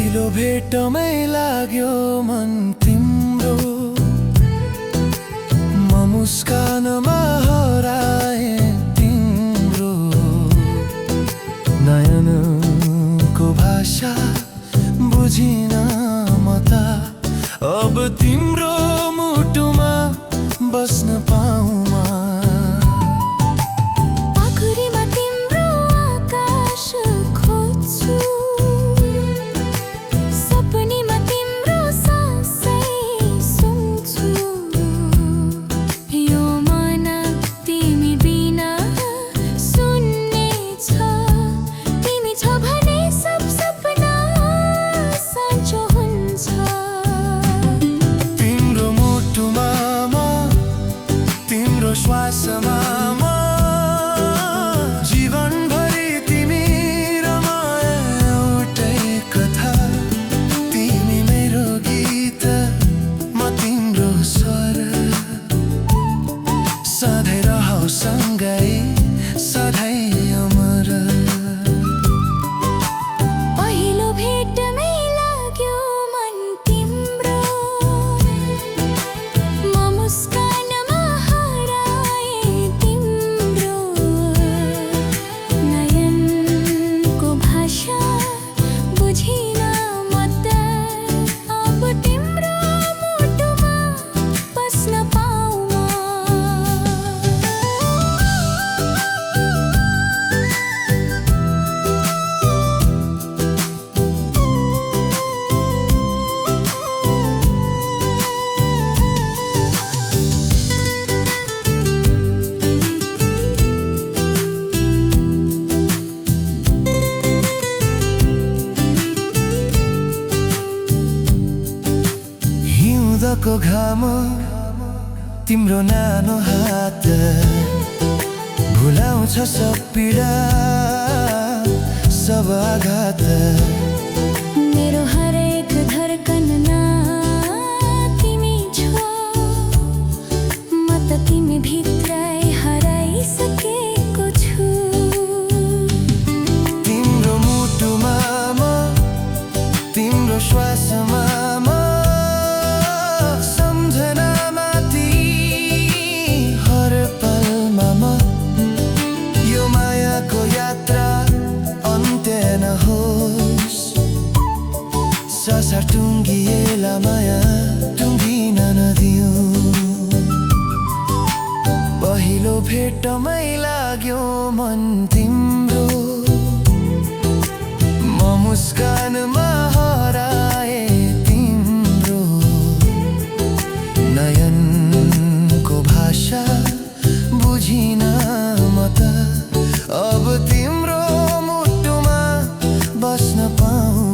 पहिलो भेटमै लाग्यो मन तिम्रो, म मुस्कानमा हराए तिम्रो। नयनको भाषा बुझिन म त, अब तिम्रो मुटुमा बस्न पाऊँ म। आखिरीमा तिम्रो आकाश खोज्छु, सपनीमा तिम्रो सासै सुन्छु। यो मन तिमी बिना सुन्ने छ, तिमी छ भने सब सपना साँचो हुन्छ। तिम्रो मुटुमा म, तिम्रो श्वासमा म, जीवनभरि तिमी र म एउटै कथा। तिमी मेरो गीत, म तिम्रो स्वर, सधैँ रहौ सँगै, सधैँ अमर। पहिलो भेटमै लाग्यो मन तिम्रो, म मुस्कानमा हराए तिम्रो। नयनको भाषा बुझिन म त, अब तिम्रो मुटुमा बस्न पाऊँ म। हिउँदको घाम, तिम्रो नानो हात भुलाउँछ सब पीडा, सब आघात। मेरो हरेक धड्कनमा तिमी छौ, म त तिमी भित्रै हराइसकेको छु। तिम्रो मुटुमा म, तिम्रो श्वासमा म, सम्झनामा ती हर पलमा म। यो मायाको यात्रा अन्त्य नहोस्, संसार टुङ्गिएला माया टुङ्गिन नदिऊ। पहिलो भेटमै लाग्यो मन तिम्रो, म मुस्कानमा हराए तिम्रो। नयनको भाषा बुझिन म त, अब तिम्रो मुटुमा बस्न पाऊँ।